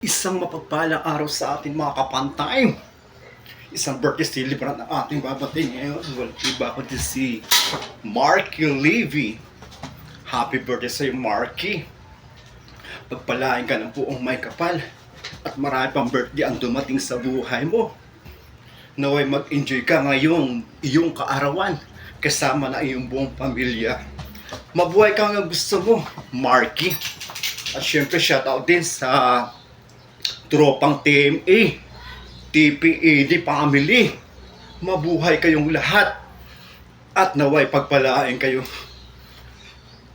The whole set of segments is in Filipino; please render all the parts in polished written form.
Isang mapagpalang araw sa ating mga kapantay. Isang birthday celebrant ng ating babating ngayon. Well, iba ko din si Marky Levy. Happy birthday sa iyo, Marky. Pagpalain ka ng buong may kapal at marami pang birthday ang dumating sa buhay mo. Naway mag-enjoy ka ngayong iyong kaarawan kasama na iyong buong pamilya. Mabuhay ka nga gusto mo, Marky. At syempre shoutout din sa tropang TMA, TPAD family. Mabuhay kayong lahat at naway pagpalain kayo.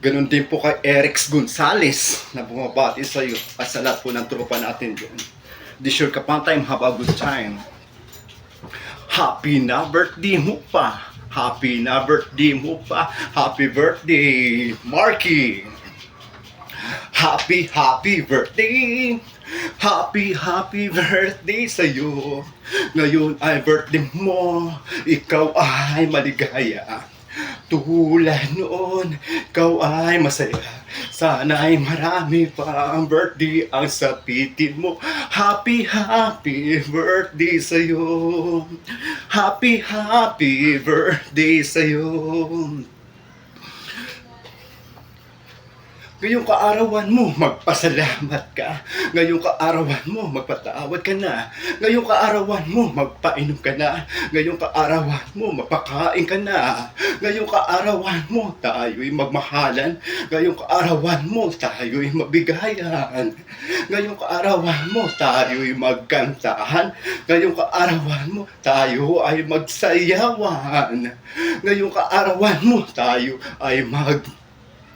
Ganon din po kay Erix Gonzales na bumabati sa iyo at sa lahat po ng tropa natin dyan. This your kapantay, have a good time. Happy na birthday mo pa. Happy na birthday mo pa. Happy birthday, Marky. Happy birthday. Happy birthday sa'yo. Ngayon ay birthday mo. Ikaw ay maligaya. Tulad noon, ikaw ay masaya. Sana ay marami pa ang birthday ang sapitin mo. Happy birthday sa'yo. Happy birthday sa'yo. Ngayong kaarawan mo, magpasalamat ka. Ngayong kaarawan mo, magpatawad ka na. Ngayong kaarawan mo, magpainom ka na. Ngayong kaarawan mo, mapakain ka na. Ngayong kaarawan mo, tayo'y magmahalan. Ngayong kaarawan mo, tayo'y mabigayan. Ngayong kaarawan mo, tayo'y magkantahan. Ngayong kaarawan mo, tayo ay magsayawan. Ngayong kaarawan mo, tayo ay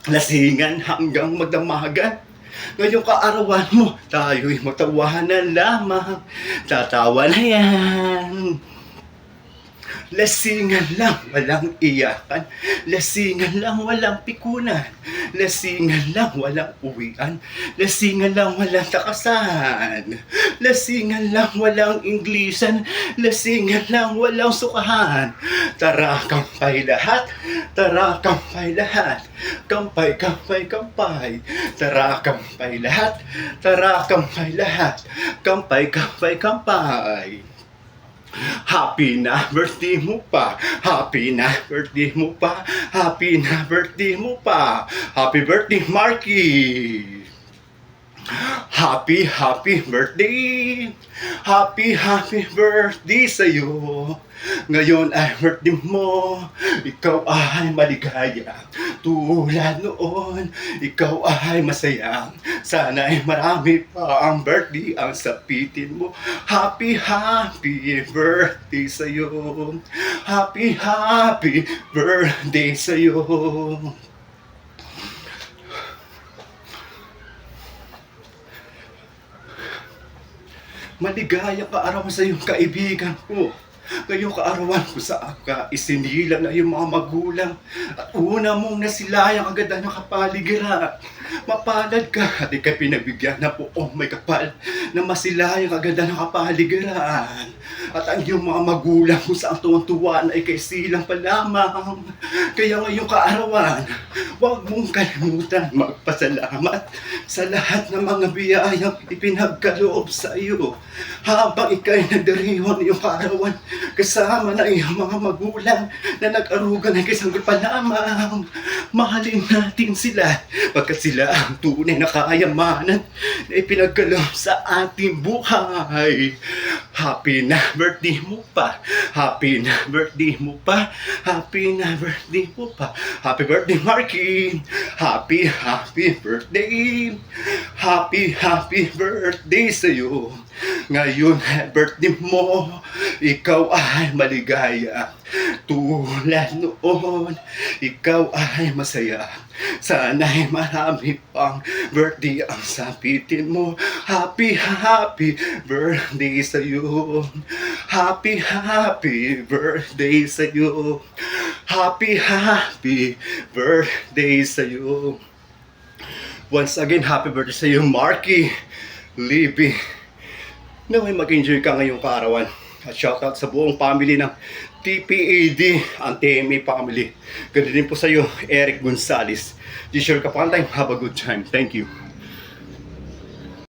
lasingan hanggang magdamagan. Ngayong kaarawan mo, tayo'y magtawanan lamang. Tatawa na yan. Lasingan lang, walang iyakan. Lasingan lang, walang pikunan. Lasingan lang, walang uwian. Lasingan lang, walang takasan. Lasingan lang, walang Inglesan. Lasingan lang, walang sukahan. Tara, kampay lahat. Tara, kampay lahat. Kampay, kampay, kampay. Tara, kampay lahat. Tara, kampay lahat. Kampay, kampay, kampay. Happy na birthday mo pa. Happy na birthday mo pa. Happy na birthday mo pa. Happy birthday, Marky. Happy birthday. Happy birthday sa'yo. Ngayon ay birthday mo. Ikaw ay maligaya. Tulad noon, ikaw ay masaya. Sana ay marami pa ang birthday ang sapitin mo. Happy birthday sa'yo. Happy birthday sa'yo. Maligaya kaarawan sa iyong kaibigan ko. Ngayong kaarawan ko sa ka, isinila na iyong mga magulang at una mong nasilayang agad ang kapaligiran. Mapalad ka at ikay pinagbigyan na po, oh may kapal, na masilayang agad ang kapaligiran. At ang iyong mga magulang kung saan tuwang-tuwa na ikay silang pa lamang. Kaya ngayong kaarawan, huwag mong kalimutan magpasalamat sa lahat ng mga biyayang ipinagkaloob sa iyo. Habang ikay nagdiriwan iyong kaarawan, kasama na iyong mga magulang na nag-arugan ng isang pa lamang. Mahalin natin sila, pagkat sila ang tunay na kayamanan na ipinagkaloob sa ating buhay. Happy na birthday mo pa. Happy na birthday mo pa. Happy na birthday mo pa. Happy birthday, Marky. Happy birthday. Happy birthday sa'yo. Ngayon, birthday mo. Ikaw ay maligaya. Tulad noon, ikaw ay masaya. Sana'y marami pang birthday ang sapitin mo. Happy birthday sa'yo. Happy birthday sa'yo. Happy birthday sa'yo. Once again, happy birthday sa'yo, Marky Levy. Naway mag-enjoy ka ngayong kaarawan. At shoutout sa buong family ng TPAD, ang TMA family. Ganun din po sa iyo, Eric Gonzales. This your kapantay, have a good time. Thank you.